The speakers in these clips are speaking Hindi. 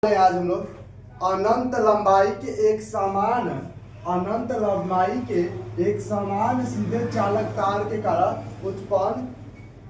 आज हम लोग अनंत लंबाई के एक समान सीधे चालक तार के कारण उत्पन्न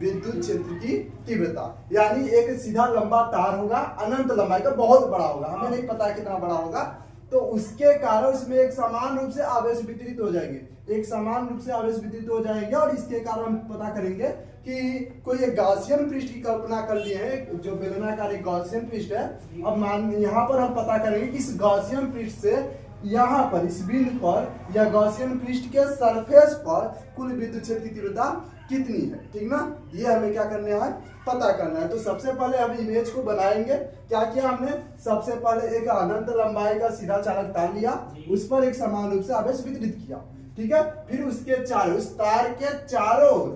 विद्युत क्षेत्र की तीव्रता, यानी एक सीधा लंबा तार होगा अनंत लंबाई का, बहुत बड़ा होगा, हमें नहीं पता कितना बड़ा होगा, तो उसके कारण उसमें एक समान रूप से आवेश वितरित हो जाएंगे, और इसके कारण हम पता करेंगे कि कोई एक गॉसियन पृष्ठ की कल्पना कर लिए हैं, जो बेलनाकार एक गॉसियन पृष्ठ है। अब मान यहाँ पर हम पता करेंगे कि इस गॉसियन पृष्ठ से यहाँ पर इस बिंदु पर या गॉसियन पृष्ठ के सरफेस पर कुल विद्युत क्षेत्र की तीव्रता कितनी है, ठीक ना। ये हमें क्या करना है, पता करना है। तो सबसे पहले हम इमेज को बनाएंगे। क्या किया हमने, सबसे पहले एक अनंत लंबाई का सीधा चालक तार लिया, उस पर एक समान रूप से आवेश वितरित किया, ठीक है। फिर उसके चारों, उस तार के चारों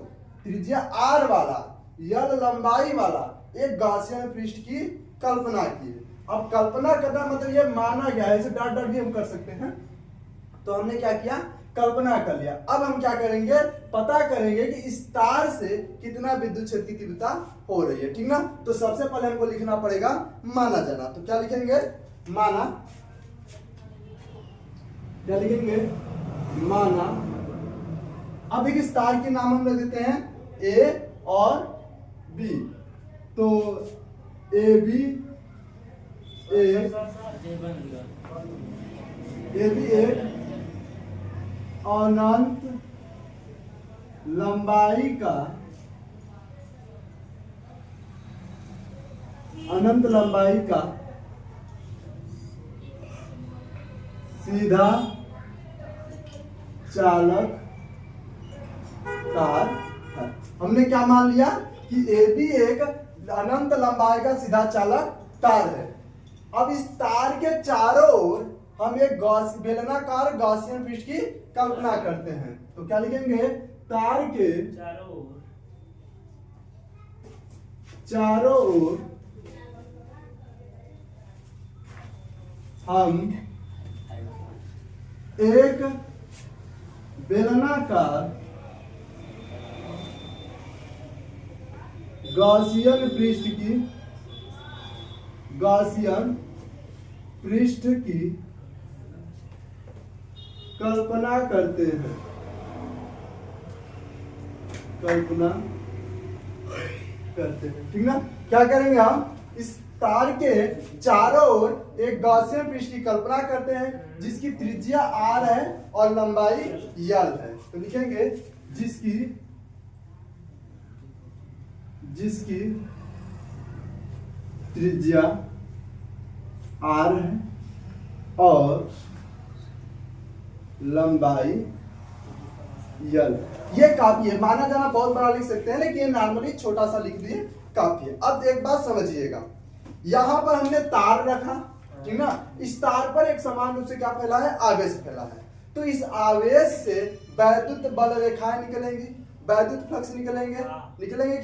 त्रिज्या r वाला यल लंबाई वाला एक गॉसियन पृष्ठ की कल्पना की। अब कल्पना करना मतलब ये माना गया है, इसे डॉट डॉट भी हम कर सकते हैं। तो हमने क्या किया, कल्पना कर लिया। अब हम क्या करेंगे, पता करेंगे कि इस तार से कितना विद्युत क्षेत्र की तीव्रता हो रही है, ठीक ना। तो सबसे पहले हमको लिखना पड़ेगा माना जाना। तो क्या लिखेंगे, माना, क्या लिखेंगे, माना। अब देखिए इस तार के नाम हम रख देते हैं ए और बी। तो ए बी एक अनंत लंबाई का सीधा चालक तार है। हमने क्या मान लिया कि ए बी एक अनंत लंबाई का सीधा चालक तार है। अब इस तार के चारों ओर हम एक बेलनाकार गॉसियन पृष्ठ की कल्पना करते हैं। तो क्या लिखेंगे, तार के चारों ओर हम एक बेलनाकार गॉसियन पृष्ठ की कल्पना करते हैं, ठीक ना। क्या करेंगे, हम इस तार के चारों ओर एक गॉसियन पृष्ठ की कल्पना करते हैं जिसकी त्रिज्या r है और लंबाई यल है। तो लिखेंगे जिसकी त्रिज्या r है और लंबाई यल। ये काफी है, माना जाना बहुत बड़ा लिख सकते हैं, लेकिन ये नॉर्मली छोटा सा लिख दिए काफी है। अब एक बात समझिएगा, यहां पर हमने तार रखा, ठीक ना। इस तार पर एक समान रूप से क्या फैला है, आवेश फैला है। तो इस आवेश से वैद्युत बल रेखाएं निकलेंगी, वैद्युत फ्लक्स निकलेंगे कि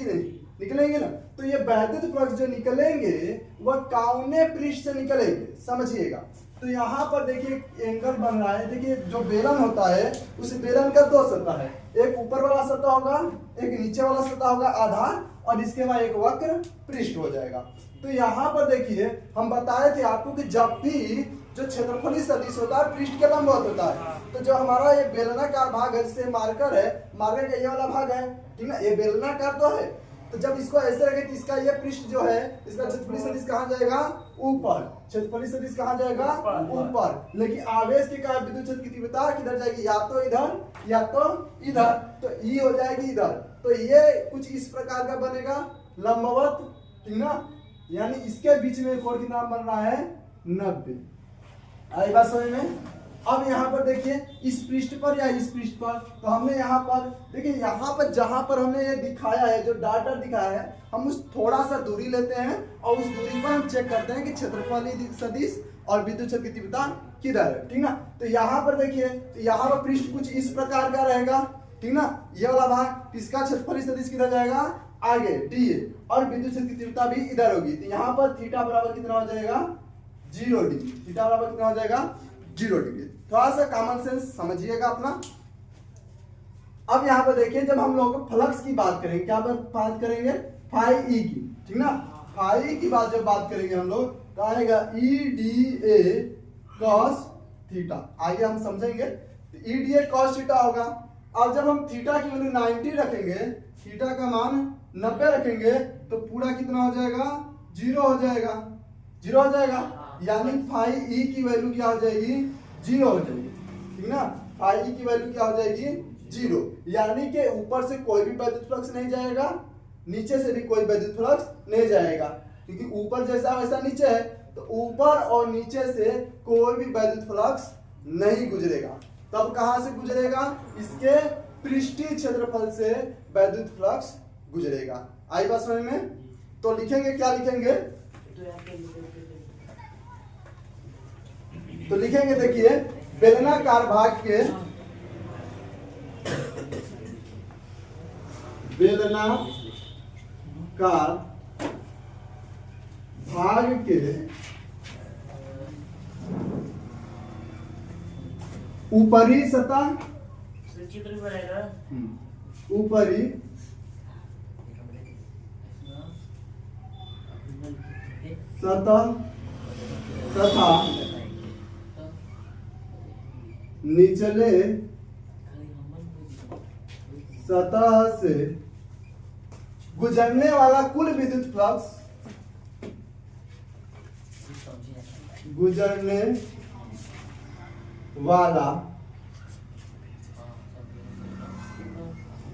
नहीं, निकलेंगे ना। तो ये वैद्युत फ्लक्स जो निकलेंगे वह कौने पृष्ठ से निकलेंगे, समझिएगा। तो यहाँ पर देखिए एंगल बन रहा है, देखिए जो बेलन होता है उस बेलन का दो सतह है, एक ऊपर वाला सतह होगा, एक नीचे वाला सतह होगा आधार, और इसके बाद एक वक्र पृष्ठ हो जाएगा। तो यहाँ पर देखिए हम बताए थे आपको कि जब भी जो क्षेत्रफली सदिश होता है पृष्ठ के लंबवत होता है, तो जो हमारा ये बेलनाकार भाग है जिसे मार्कर है, मार्कर का ये वाला भाग है, ठीक ना, ये बेलनाकार तो है। तो जब इसको ऐसे रखे तो इसका ये पृष्ठ जो है, इसका क्षेत्रफली सदिश कहाँ जाएगा, ऊपर, क्षेत्रफली सदिश कहाँ जाएगा, ऊपर। लेकिन आवेश के कारण विद्युत क्षेत्र की तीव्रता किधर जाएगी, या तो इधर या तो इधर, तो ई हो जाएगी इधर। तो ये कुछ इस प्रकार का बनेगा लंबवत, ठीक ना, यानी इसके बीच में कोण कितना बन रहा है, 90। आई बात समझ में। अब यहाँ पर देखिए इस पृष्ठ पर या इस पृष्ठ पर, तो हमने यहाँ पर देखिए, यहाँ पर जहां पर हमने ये दिखाया है, जो डाटा दिखाया है, हम उस थोड़ा सा दूरी लेते हैं और उस दूरी पर हम चेक करते हैं कि क्षेत्रफली सदिश और विद्युत क्षेत्र की तीव्रता किधर है, ठीक ना। तो यहाँ पर देखिए, तो यहाँ पर पृष्ठ कुछ इस प्रकार का रहेगा, ठीक ना। ये वाला भाग, इसका क्षेत्रफली सदिश किधर जाएगा, आगे डी, और विद्युत क्षेत्र की तीव्रता भी इधर होगी। तो यहाँ पर थीटा बराबर कितना हो जाएगा, 0 डिग्री। थीटा बराबर कितना हो जाएगा, 0 डिग्री। थोड़ा सा कॉमन सेंस समझिएगा अपना। अब यहाँ पर देखिए, जब हम लोग फ्लक्स की बात करेंगे, क्या बात करेंगे, फाई ई की, ठीक ना। फाई की बात जब बात करेंगे हम लोग, तो आएगा EDA cos थीटा। आइए हम समझेंगे। EDA cos थीटा होगा। अब जब हम थीटा की वैल्यू 90 रखेंगे, थीटा का मान 90 रखेंगे, तो पूरा कितना हो जाएगा? 0 हो जाएगा। 0 हो जाएगा, यानी फाई ई की वैल्यू क्या हो जाएगी? 0 हो जाएगी। ठीक ना? फाई ई की वैल्यू क्या हो जाएगी? 0। यानी कि ऊपर से कोई भी वैद्युत फ्लक्स नहीं जाएगा, नीचे से भी कोई वैद्युत फ्लक्स नहीं जाएगा, क्योंकि ऊपर जैसा वैसा नीचे है, तो ऊपर और नीचे से कोई भी वैद्युत फ्लक्स नहीं गुजरेगा। तब कहां से गुजरेगा? इसके पृष्ठीय क्षेत्रफल से वैद्युत फ्लक्स गुजरेगा। आई बात समझ में? तो लिखेंगे, क्या लिखेंगे? तो लिखेंगे, देखिए, बेलनाकार भाग के ऊपरी सतह, ऊपरी सतह तथा निचले सतह से गुजरने वाला कुल विद्युत फ्लक्स, गुजरने वाला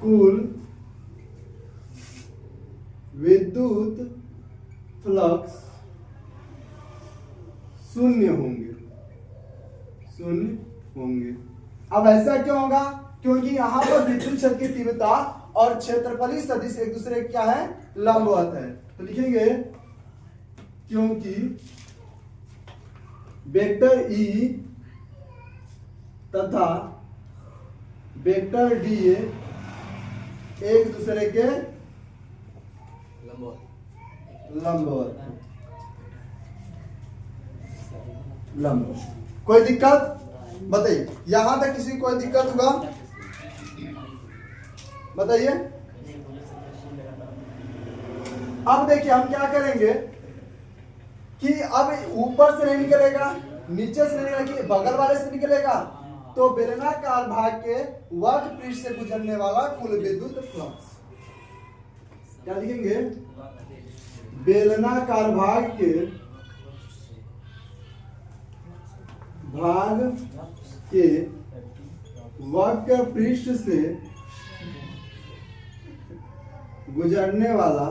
कुल विद्युत फ्लक्स शून्य होंगे, शून्य होंगे। अब ऐसा क्यों होगा? क्योंकि यहां पर विद्युत क्षेत्र की तीव्रता और क्षेत्रफलीय सदिश एक दूसरे क्या है? लंबवत है। तो लिखेंगे, क्योंकि वेक्टर ई तथा वेक्टर डी एक दूसरे के लंबवत। कोई दिक्कत बताइए? यहां तक किसी कोई दिक्कत होगा? बताइए। अब देखिए, हम क्या करेंगे कि अब ऊपर से नहीं निकलेगा, नीचे से नहीं निकलेगा, बगल वाले से निकलेगा। तो बेलनाकार भाग के वक्र पृष्ठ से गुजरने वाला कुल विद्युत फ्लक्स क्या लिखेंगे? बेलनाकार भाग के वक्र पृष्ठ से गुजरने वाला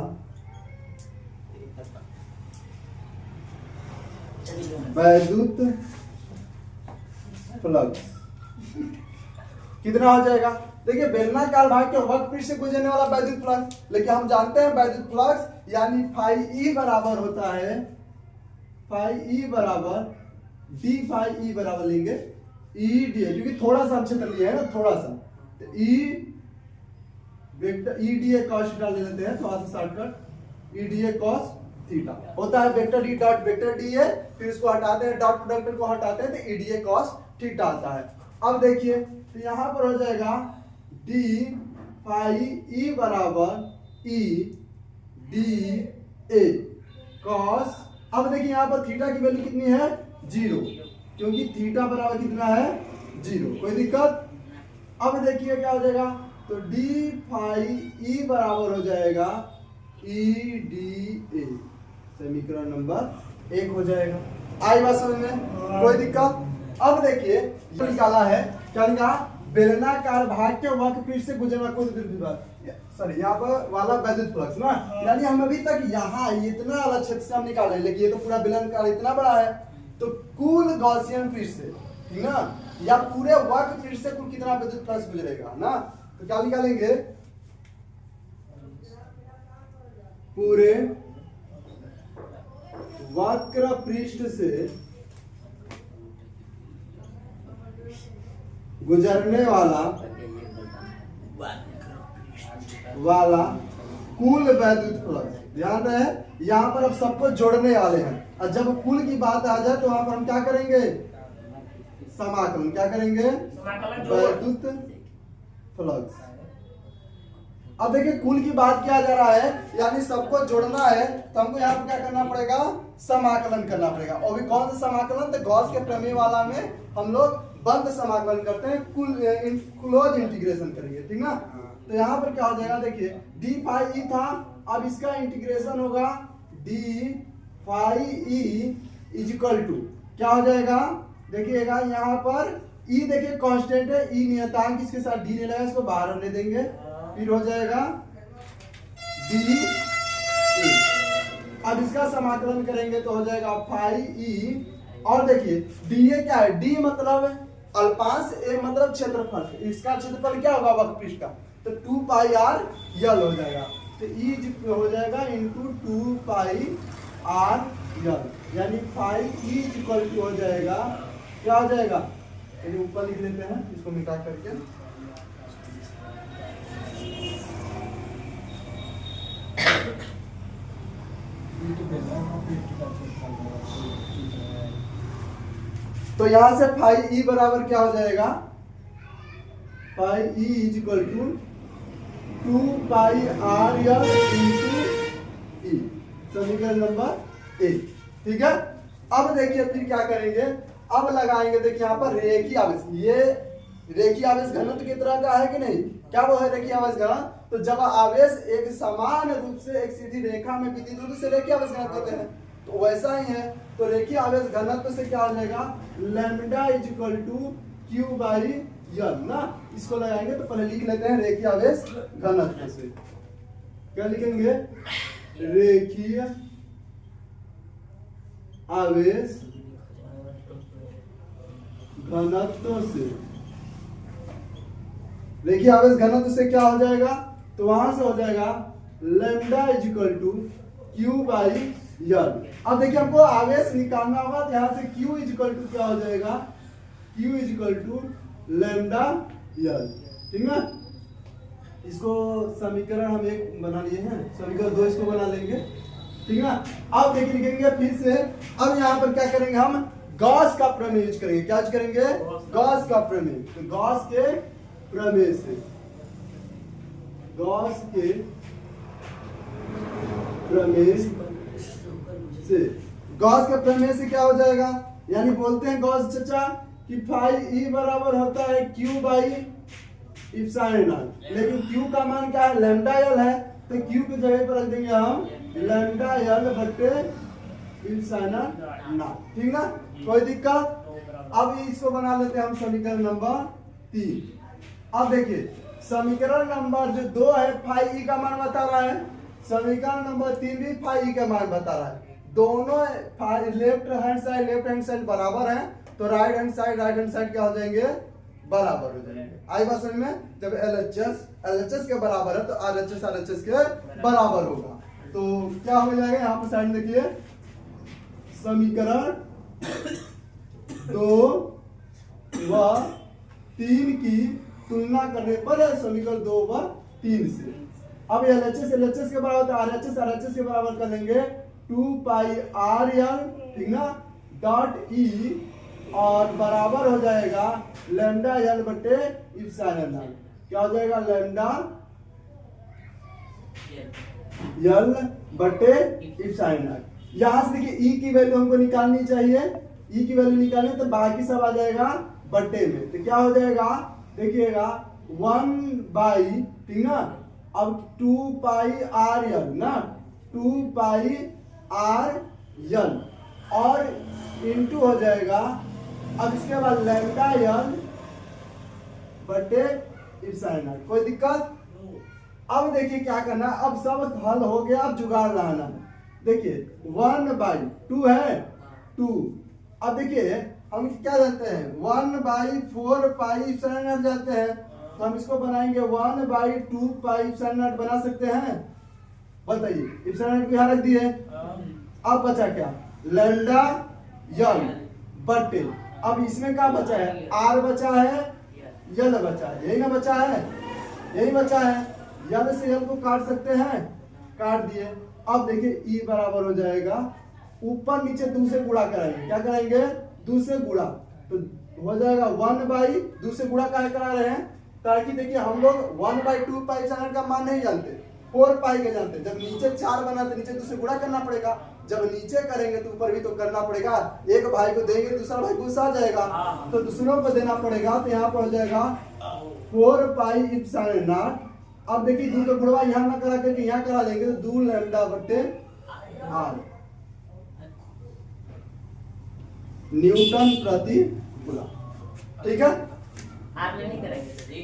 वैद्युत फ्लक्स कितना हो जाएगा? देखिए, बेलनाकार भाग के वक्र पृष्ठ से गुजरने वाला वैद्युत फ्लक्स, लेकिन हम जानते हैं वैद्युत फ्लक्स यानी फाई ई बराबर होता है, फाई ई बराबर डी, फाई ई बराबर लेंगे ई डी, क्योंकि थोड़ा सा क्षेत्र लिया है ना, थोड़ा सा, तो E vector E D A cos theta ले लेते हैं, थोड़ा सा shortcut, E D A cos theta होता है vector D dot vector D A, फिर इसको हटाते हैं, डॉट प्रोडक्ट को हटाते हैं, तो E D A cos theta आता है। अब देखिए, तो यहां पर हो जाएगा डी फाई ई बराबर ई डी ए कॉस। अब देखिए, यहां पर थीटा की वैल्यू कितनी है? 0, क्योंकि थीटा बराबर कितना है? 0। कोई दिक्कत? अब देखिए क्या हो जाएगा, तो डी फाई ई बराबर हो जाएगा ई डी ए, समीकरण नंबर 1 हो जाएगा। आई बात समझ में? कोई दिक्कत? अब देखिए, निकाला है, क्या निकाला? बेलनाकार भाग के वक्र पृष्ठ से गुजरना कुल विद्युत फ्लक्स, सॉरी यहाँ पर वाला वैद्युत फ्लक्स ना, यानी हम अभी तक यहाँ इतना वाला क्षेत्र से हम निकाले, लेकिन ये तो पूरा बेलनाकार इतना बड़ा है, तो कुल गॉसियन पृष्ठ से, ठीक ना, या पूरे वक्र पृष्ठ से कुल कितना विद्युत फ्लक्स गुजरेगा ना, तो क्या निकालेंगे? पूरे वक्र पृष्ठ से गुजरने वाला कुल वैद्युत फ्लक्स। ध्यान रहे, यहां पर अब सबको जोड़ने वाले हैं, और जब कुल की बात आ जाए तो वहां पर हम क्या करेंगे? समाकलन। क्या करेंगे? वैद्युत फ्लक्स। अब देखिए कुल की बात किया जा रहा है, यानी सबको जोड़ना है, तो हमको यहाँ पर क्या करना पड़ेगा, समाकलन करना पड़ेगा। और भी कौन सा समाकलन, तो गॉस के प्रमेय वाला में हम लोग बंद समाकलन करते हैं, क्लोज इंटीग्रेशन करेंगे, ठीक ना। तो यहाँ पर क्या हो जाएगा, देखिए डी फाई ई था, अब इसका इंटीग्रेशन होगा D phi E is equal to क्या हो जाएगा, देखिएगा यहाँ पर ई देखिए कांस्टेंट है, ई नियतांक, इसके साथ डी नहीं लगा, इसको बाहर ले देंगे, फिर हो जाएगा डी ई। अब इसका समाकलन करेंगे तो हो जाएगा फाई ई, और देखिए डी ए क्या है, डी मतलब अल्पांश, ए मतलब क्षेत्रफल, इसका क्षेत्रफल क्या होगा वक्रपृष्ठ का, तो 2 पाई आर यल हो जाएगा, तो ई हो जाएगा इंटू 2 पाई आर यल, यानी फाई ई इक्वल टू हो जाएगा, क्या हो जाएगा, चलिए ऊपर लिख लेते हैं इसको मिटा करके, तो यहां से फाई ई बराबर क्या हो जाएगा, phi E is equal to 2 pi R L into E, समीकरण नंबर 1, ठीक है। अब देखिए फिर क्या करेंगे, अब लगाएंगे, देखिए यहाँ पर रेखीय आवेश, ये रेखीय आवेश घनत्व की तरह का है कि नहीं, क्या वो है रेखीय आवेश घनत्व, तो जब आवेश एक समान रूप से एक सीधी रेखा में विद्युत रूप से रेखीय आवेश घनत्व होते हैं, तो वैसा ही है, तो रेखीय आवेश घनत्व से क्या हो जाएगा, lambda is equal to Q by L ना, इसको लगाएंगे तो पहले लिख लेते हैं रेखीय आवेश घनत्व से, क्या लिखेंगे, रेखीय आवेश घनत्व से, रेखीय आवेश घनत्व से क्या हो जाएगा, तो वहां से हो जाएगा lambda is equal to Q by L. अब देखिए हमको आवेश निकालना होगा, तो यहाँ से क्यू इज इक्वल टू क्या हो जाएगा, Q is equal to lambda L, ठीक है। इसको समीकरण हम एक बना लिए हैं, समीकरण 2 इसको बना लेंगे, ठीक है। अब देखिए लिखेंगे फिर से, अब यहाँ पर क्या करेंगे, हम गॉस का प्रमेय यूज करेंगे, क्या यूज करेंगे, गॉस का प्रमेय, तो गॉस के प्रमेय से, गॉस के प्रमेय से, गॉस के प्रमेय से क्या हो जाएगा, यानी बोलते हैं गॉस चचा कि फाई ई बराबर होता है क्यू बाई इप्सिलॉन नॉट, लेकिन क्यू का मान क्या है, लैम्डा यल है, तो क्यू की जगह पर रख देंगे हम लैम्डा यल बटे इप्सिलॉन नॉट, ठीक ना, कोई दिक्कत। अब इसको बना लेते हैं हम समीकरण नंबर 3। अब देखिए समीकरण नंबर जो 2 है फाई ई का मान बता रहा है, समीकरण नंबर 3 भी फाई ई का मान बता रहा है, दोनों लेफ्ट हैंड साइड बराबर है, तो राइट हैंड साइड क्या हो जाएंगे, बराबर हो जाएंगे। आई बात समझ में, जब LHS के बराबर है तो RHS के बराबर होगा, तो क्या हो जाएगा, यहाँ पर साइड देखिए समीकरण 2 व 3 की तुलना करने पर समीकरण 2 व 3 से, अब LHS के बराबर तो RHS के बराबर कर लेंगे 2 पाई आर यल, ठीक ना, डॉट ई, और बराबर हो जाएगा लैम्डा यल बटे इप्सिलॉन नॉट, क्या हो जाएगा, लैम्डा यल बटे इप्सिलॉन नॉट। यहां से देखिए ई की वैल्यू हमको निकालनी चाहिए, ई की वैल्यू निकालनी तो बाकी सब आ जाएगा बटे में, तो क्या हो जाएगा, देखिएगा 1 बाई, ठीक ना, अब 2 पाई आर यल ना, 2 पाई आर यल, और इंटू हो जाएगा, अब इसके बाद लैम्डा यल बटे इप्सिलॉन नॉट, कोई दिक्कत। अब देखिए क्या करना, अब सब हल हो गया, अब जुगाड़ लगाना, देखिए 1 बाई 2 है 2, अब देखिए हम क्या जानते हैं 1 बाई 4 पाई इप्सिलॉन नॉट जानते हैं, तो हम इसको बनाएंगे 1 बाई 2 पाई इप्सिलॉन नॉट बना सकते हैं, बताइए, इप्सिलॉन नॉट को यहाँ रख दिए, अब बचा क्या, लैम्डा यल बटे, अब इसमें क्या बचा है, आर बचा है, यल बचा है, यही ना बचा है, यही बचा है, यल से यल को काट सकते हैं, काट दिए। अब देखिए ई बराबर हो जाएगा, ऊपर नीचे 2 से गुणा कराएंगे, क्या कराएंगे, 2 से गुणा, तो हो जाएगा 1 बाई 2 से गुणा करा रहे हैं, ताकि देखिए हम लोग 1/2 पाई स्क्वायर का मान नहीं जानते, 4 पाई का जानते। जब नीचे 4 बना तो नीचे दूसरे गुणा करना पड़ेगा, जब नीचे करेंगे तो ऊपर भी तो करना पड़ेगा। एक भाई को देंगे दूसरा भाई गुस्सा आ जाएगा, तो दूसरों को देना पड़ेगा। तो यहाँ पर हो जाएगा 4 पाई इप्सिलॉन नॉट। अब देखिए 2 का गुणा यहाँ ना करा करके यहाँ करा लेंगे तो 2 लैम्डा बटे आर न्यूटन प्रति कूलम। ठीक है, आप नहीं करेंगे।